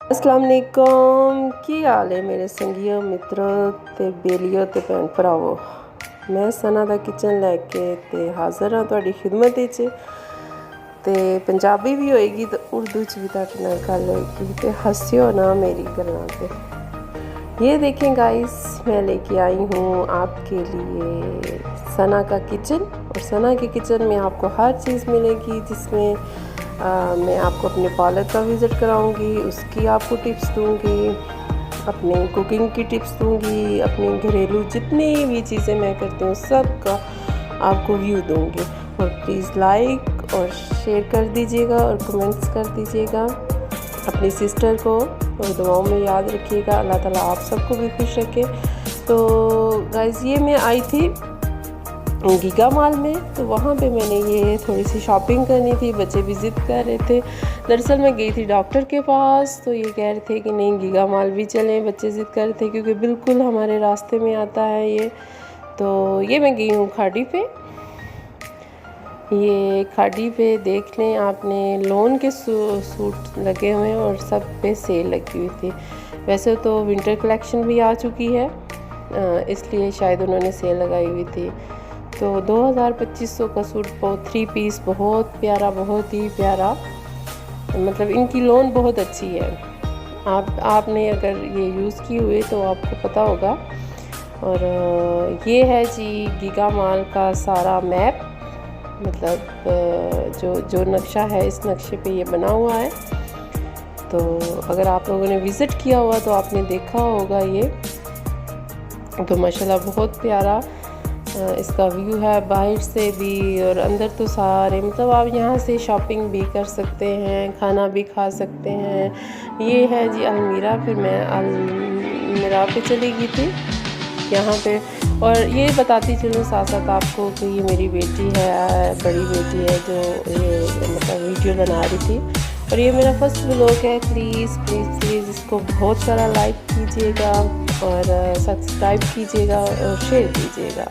अस्सलाम वालेकुम। की हाल है मेरे संगियों मित्रों ते बेलियो ते भैन भरावो। मैं सना दा किचन लैके ते हाज़र हाँ तुहाडी खिदमत विच। ते पंजाबी भी होएगी तो उर्दू च भी तुहाडे नाल गल होएगी ते हस्सियो ना मेरी गल्लां ते। ये देखें गाइस, मैं लेके आई हूँ आपके लिए सना का किचन। और सना के किचन में आपको हर चीज़ मिलेगी जिसमें मैं आपको अपने पार्लर का विज़िट कराऊंगी, उसकी आपको टिप्स दूंगी, अपने कुकिंग की टिप्स दूंगी, अपने घरेलू जितनी भी चीज़ें मैं करती हूँ सब का आपको व्यू दूंगी। और प्लीज़ लाइक और शेयर कर दीजिएगा और कमेंट्स कर दीजिएगा। अपनी सिस्टर को और दुआओं में याद रखिएगा। अल्लाह ताला आप सबको भी खुश रखे। तो गाइस, ये मैं आई थी गीगा मॉल में, तो वहाँ पे मैंने ये थोड़ी सी शॉपिंग करनी थी। बच्चे भी ज़िद कर रहे थे। दरअसल मैं गई थी डॉक्टर के पास, तो ये कह रहे थे कि नहीं गीगा मॉल भी चलें। बच्चे ज़िद कर रहे थे क्योंकि बिल्कुल हमारे रास्ते में आता है ये। तो ये मैं गई हूँ खाड़ी पे। ये खाड़ी पे देख लें आपने, लोन के सूट लगे हुए हैं और सब पे सेल लगी हुई थी। वैसे तो विंटर कलेक्शन भी आ चुकी है, इसलिए शायद उन्होंने सेल लगाई हुई थी। तो 2200 का सूट 3 पीस, बहुत प्यारा, बहुत ही प्यारा। मतलब इनकी लोन बहुत अच्छी है। आपने अगर ये यूज़ की हुई तो आपको पता होगा। और ये है जी गीगा मॉल का सारा मैप। मतलब जो नक्शा है, इस नक्शे पे ये बना हुआ है। तो अगर आप लोगों ने विज़िट किया हुआ तो आपने देखा होगा ये। तो माशाल्लाह बहुत प्यारा इसका व्यू है, बाहर से भी और अंदर तो सारे। मतलब आप यहाँ से शॉपिंग भी कर सकते हैं, खाना भी खा सकते हैं। ये है जी अलमीरा। फिर मैं अलमीरा पे चली गई थी यहाँ पे। और ये बताती चलूँ साथ साथ आपको कि ये मेरी बेटी है, बड़ी बेटी है, जो ये मतलब वीडियो बना रही थी। और ये मेरा फर्स्ट व्लॉग है। प्लीज़ प्लीज़ प्लीज़ इसको बहुत सारा लाइक कीजिएगा और सब्सक्राइब कीजिएगा और शेयर कीजिएगा।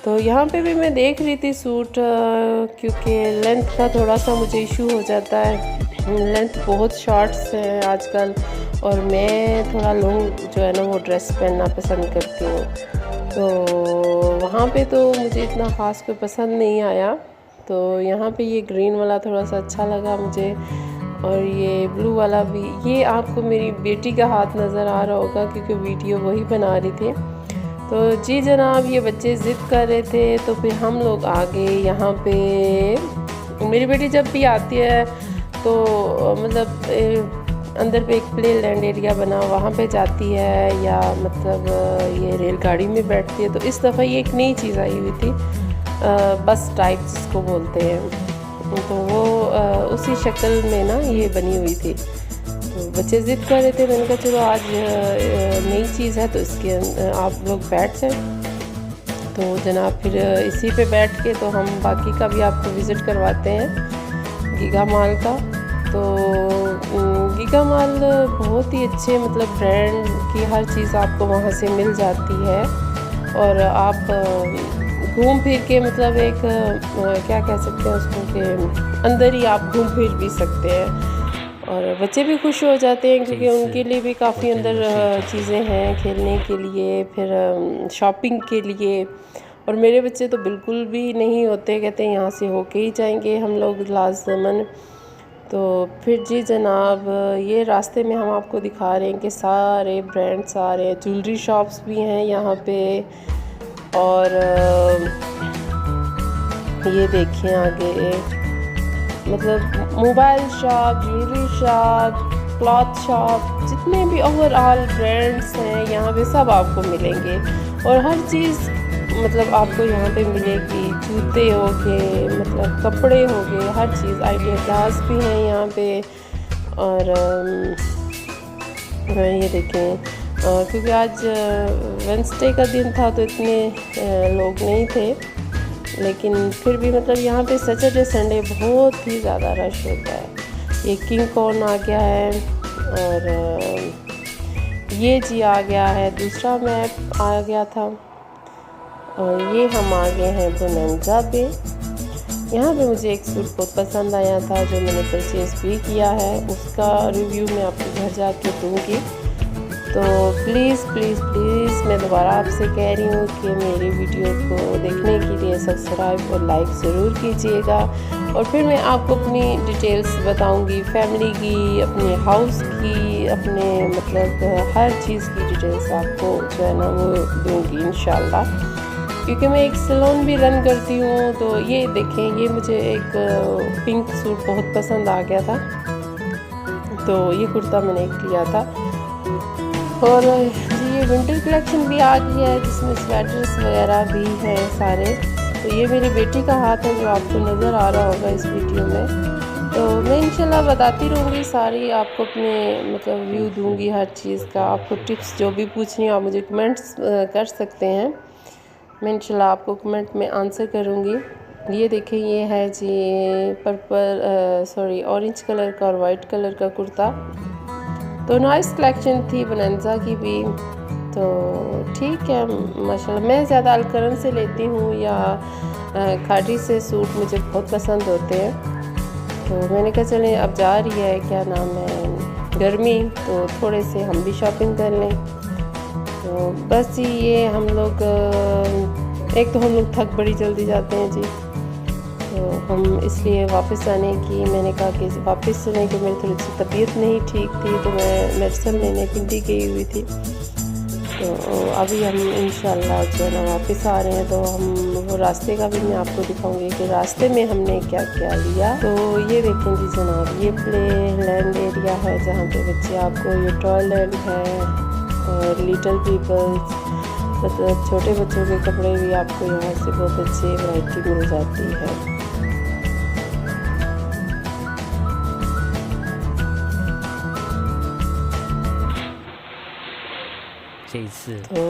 तो यहाँ पे भी मैं देख रही थी सूट, क्योंकि लेंथ का थोड़ा सा मुझे इशू हो जाता है। लेंथ बहुत शॉर्ट्स है आजकल और मैं थोड़ा लॉन्ग जो है ना वो ड्रेस पहनना पसंद करती हूँ। तो वहाँ पे तो मुझे इतना ख़ास कोई पसंद नहीं आया। तो यहाँ पे ये ग्रीन वाला थोड़ा सा अच्छा लगा मुझे, और ये ब्लू वाला भी। ये आपको मेरी बेटी का हाथ नज़र आ रहा होगा क्योंकि वीडियो वही बना रही थी। तो जी जनाब, ये बच्चे ज़िद कर रहे थे तो फिर हम लोग आ गए यहाँ पे। मेरी बेटी जब भी आती है तो मतलब अंदर पे एक प्ले लैंड एरिया बना, वहाँ पे जाती है, या मतलब ये रेलगाड़ी में बैठती है। तो इस दफ़ा ये एक नई चीज़ आई हुई थी, बस टाइप जिसको बोलते हैं। तो वो उसी शक्ल में ना ये बनी हुई थी। तो बच्चे ज़िद कर रहे थे। मैंने कहा चलो आज नई चीज़ है तो इसके आप लोग बैठ जाए। तो जनाब फिर इसी पे बैठ के तो हम बाकी का भी आपको विज़िट करवाते हैं गीगा मॉल का। तो गीगा मॉल बहुत ही अच्छे मतलब ब्रांड की हर चीज़ आपको वहाँ से मिल जाती है। और आप घूम फिर के मतलब एक क्या कह सकते हैं उसको, कि अंदर ही आप घूम फिर भी सकते हैं। और बच्चे भी खुश हो जाते हैं क्योंकि उनके लिए भी काफ़ी अंदर चीज़ें हैं खेलने के लिए, फिर शॉपिंग के लिए। और मेरे बच्चे तो बिल्कुल भी नहीं होते, कहते हैं यहाँ से होके ही जाएंगे हम लोग लाज़मन। तो फिर जी जनाब, ये रास्ते में हम आपको दिखा रहे हैं कि सारे ब्रांड, सारे ज्वेलरी शॉप्स भी हैं यहाँ पे। और ये देखें आगे, मतलब mobile shop, jewellery shop, cloth shop, जितने भी ओवरऑल ब्रांड्स हैं यहाँ पे सब आपको मिलेंगे। और हर चीज़ मतलब आपको यहाँ पे मिलेगी। जूते हो गए, मतलब कपड़े हो गए, हर चीज़। आइडिया ग्लास भी हैं यहाँ पे। और ये देखें, क्योंकि आज वेडनेसडे का दिन था तो इतने लोग नहीं थे, लेकिन फिर भी मतलब यहाँ पे सैटरडे संडे बहुत ही ज़्यादा रश होता है। ये किंग कॉर्न आ गया है। और ये जी आ गया है, दूसरा मैप आ गया था। और ये हम आ गए हैं बोनांजा पे। यहाँ पे मुझे एक सूट बहुत पसंद आया था जो मैंने परचेज़ भी किया है। इसका रिव्यू मैं आपको घर जाके दूँगी। तो प्लीज़ प्लीज़ प्लीज़ मैं दोबारा आपसे कह रही हूँ कि मेरी वीडियो को देखने के लिए सब्सक्राइब और लाइक ज़रूर कीजिएगा। और फिर मैं आपको अपनी डिटेल्स बताऊँगी, फैमिली की, अपने हाउस की, अपने मतलब हर चीज़ की डिटेल्स आपको जो है ना वो दूँगी इंशाल्लाह। क्योंकि मैं एक सैलून भी रन करती हूँ। तो ये देखें, ये मुझे एक पिंक सूट बहुत पसंद आ गया था, तो ये कुर्ता मैंने एक लिया था। और जी ये विंटर कलेक्शन भी आ गई है जिसमें स्वेटर्स वगैरह भी हैं सारे। तो ये मेरी बेटी का हाथ है जो आपको नज़र आ रहा होगा इस वीडियो में। तो मैं इंशाल्लाह बताती रहूँगी सारी, आपको अपने मतलब व्यू दूँगी हर चीज़ का। आपको टिप्स जो भी पूछनी हो आप मुझे कमेंट्स कर सकते हैं, मैं इंशाल्लाह आपको कमेंट में आंसर करूँगी। ये देखें, ये है जी पर्पल ऑरेंज कलर का और वाइट कलर का कुर्ता। तो नाइस कलेक्शन थी बोनांजा की भी। तो ठीक है माशाल्लाह। मैं ज़्यादा अलकरन से लेती हूँ या खाड़ी से सूट मुझे बहुत पसंद होते हैं। तो मैंने कहा चलें अब जा रही है क्या नाम है गर्मी, तो थोड़े से हम भी शॉपिंग कर लें। तो बस जी ये हम लोग एक तो हम लोग थक बड़ी जल्दी जाते हैं जी, तो हम इसलिए वापस आने की मैंने कहा कि वापस चलें कि मेरी थोड़ी सी तबीयत नहीं ठीक थी, तो मैं मेडिसिन लेने पिंडी गई हुई थी। तो अभी हम इंशाल्लाह जो है ना वापस आ रहे हैं। तो हम वो रास्ते का भी मैं आपको दिखाऊंगी कि रास्ते में हमने क्या क्या लिया। तो ये देखें जी जनाब, ये प्ले लैंड एरिया है जहाँ पे बच्चे आपको, ये टॉयलेट है और लिटिल पीपल्स मतलब छोटे बच्चों के कपड़े भी आपको यहाँ से बहुत अच्छी वैरायटी मिल जाती है। तो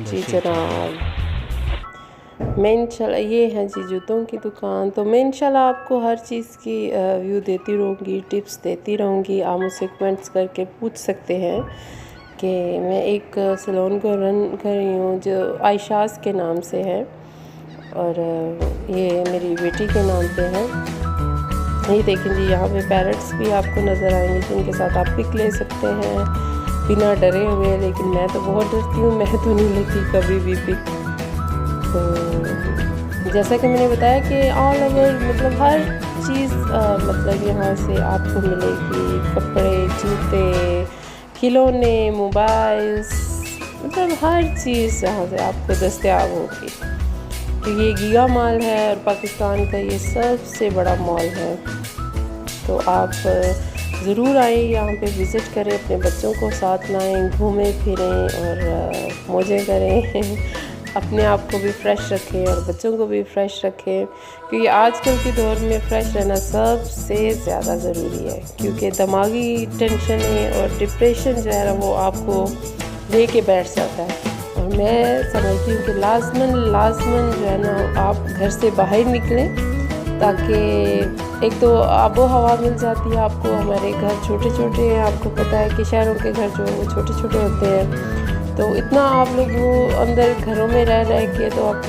जी जनाब, मैं इंशाल्लाह ये है जी जूतों की दुकान। तो मैं इंशाल्लाह आपको हर चीज़ की व्यू देती रहूँगी, टिप्स देती रहूँगी। आप मुझसे कमेंट्स करके पूछ सकते हैं कि मैं एक सैलून को रन कर रही हूँ जो आयशास के नाम से है और ये मेरी बेटी के नाम पे है। ये देखें जी, यहाँ पे पैरट्स भी आपको नज़र आएंगे जिनके साथ आप पिक ले सकते हैं बिना डरे हुए। लेकिन मैं तो बहुत डरती हूँ, मैं तो नहीं लेती कभी भी पिक। तो जैसा कि मैंने बताया कि ऑल ओवर मतलब हर चीज़ मतलब यहाँ से आपको मिलेगी, कपड़े, जूते, खिलौने, मोबाइल्स, मतलब हर चीज़ यहाँ से आपको दस्तयाब होगी। क्योंकि ये गीगा मॉल है और पाकिस्तान का ये सबसे बड़ा मॉल है। तो आप ज़रूर आएँ, यहाँ पे विज़िट करें, अपने बच्चों को साथ लाएं, घूमें फिरें और मौजें करें। अपने आप को भी फ्रेश रखें और बच्चों को भी फ्रेश रखें, क्योंकि आजकल के दौर में फ़्रेश रहना सबसे ज़्यादा ज़रूरी है। क्योंकि दिमागी टेंशन और डिप्रेशन जो है ना वो आपको ले के बैठ जाता है। और मैं समझती हूँ कि लाजमन जो है ना आप घर से बाहर निकलें, ताकि एक तो आबो हवा मिल जाती है आपको। हमारे घर छोटे छोटे हैं, आपको पता है कि शहरों के घर जो वो छोटे छोटे होते हैं, तो इतना आप लोग वो अंदर घरों में रह के तो आप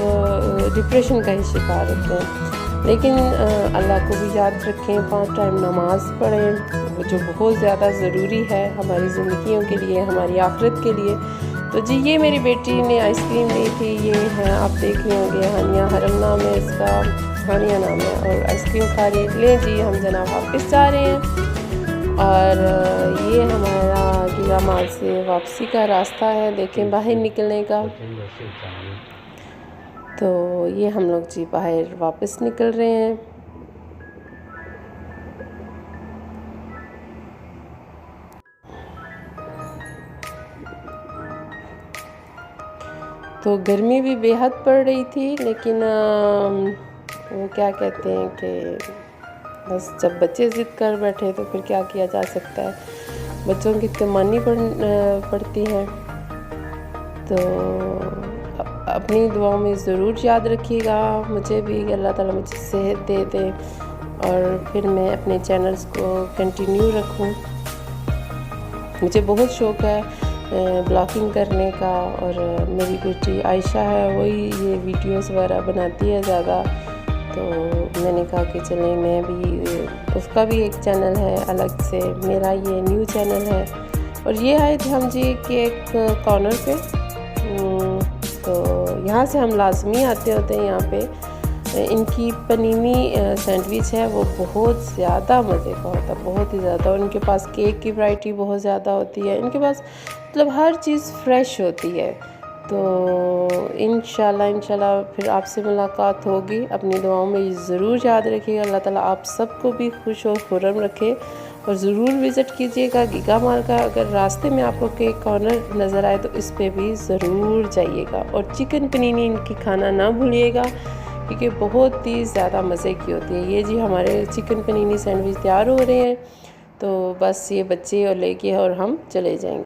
डिप्रेशन का ही शिकार होते हैं। लेकिन अल्लाह को भी याद रखें, 5 टाइम नमाज़ पढ़ें जो बहुत ज़्यादा ज़रूरी है हमारी ज़िंदगियों के लिए, हमारी आखिरत के लिए। तो जी ये मेरी बेटी ने आइसक्रीम ली थी, ये है आप देख रहे होंगे हानिया, हरम नाम है इसका, हानिया नाम है, और आइसक्रीम खा रही है। ले जी हम जनाब वापस जा रहे हैं और ये हमारा गीगा मॉल से वापसी का रास्ता है, देखें बाहर निकलने का। तो ये हम लोग जी बाहर वापस निकल रहे हैं। तो गर्मी भी बेहद पड़ रही थी, लेकिन वो क्या कहते हैं कि बस जब बच्चे ज़िद कर बैठे तो फिर क्या किया जा सकता है, बच्चों की तो माननी पड़ती है। तो अपनी दुआओं में ज़रूर याद रखिएगा मुझे भी, अल्लाह ताला मुझे सेहत दे दे और फिर मैं अपने चैनल्स को कंटिन्यू रखूं। मुझे बहुत शौक़ है ब्लॉगिंग करने का, और मेरी बेटी आयशा है वही ये वीडियोस वगैरह बनाती है ज़्यादा। तो मैंने कहा कि चलें मैं भी, उसका भी एक चैनल है अलग से, मेरा ये न्यू चैनल है। और ये आए थे हम जी केक कॉर्नर पे। तो यहाँ से हम लाजमी आते होते हैं यहाँ पे। इनकी पनीनी सैंडविच है वो बहुत ज़्यादा मज़े का होता है, बहुत ही ज़्यादा। और इनके पास केक की वैरायटी बहुत ज़्यादा होती है, इनके पास मतलब हर चीज़ फ्रेश होती है। तो इंशाल्लाह फिर आपसे मुलाकात होगी। अपनी दुआओं में ज़रूर याद रखिएगा। अल्लाह ताला आप सबको भी खुश और खुर्रम रखे। और ज़रूर विज़िट कीजिएगा गीगा मॉल का। अगर रास्ते में आपको केक कॉर्नर नज़र आए तो इस पे भी ज़रूर जाइएगा। और चिकन पनीनी इनकी खाना ना भूलिएगा, क्योंकि बहुत ही ज़्यादा मज़े की होती है। ये जी हमारे चिकन पनीनी सैंडविच तैयार हो रहे हैं। तो बस ये बच्चे और लेके और हम चले जाएंगे।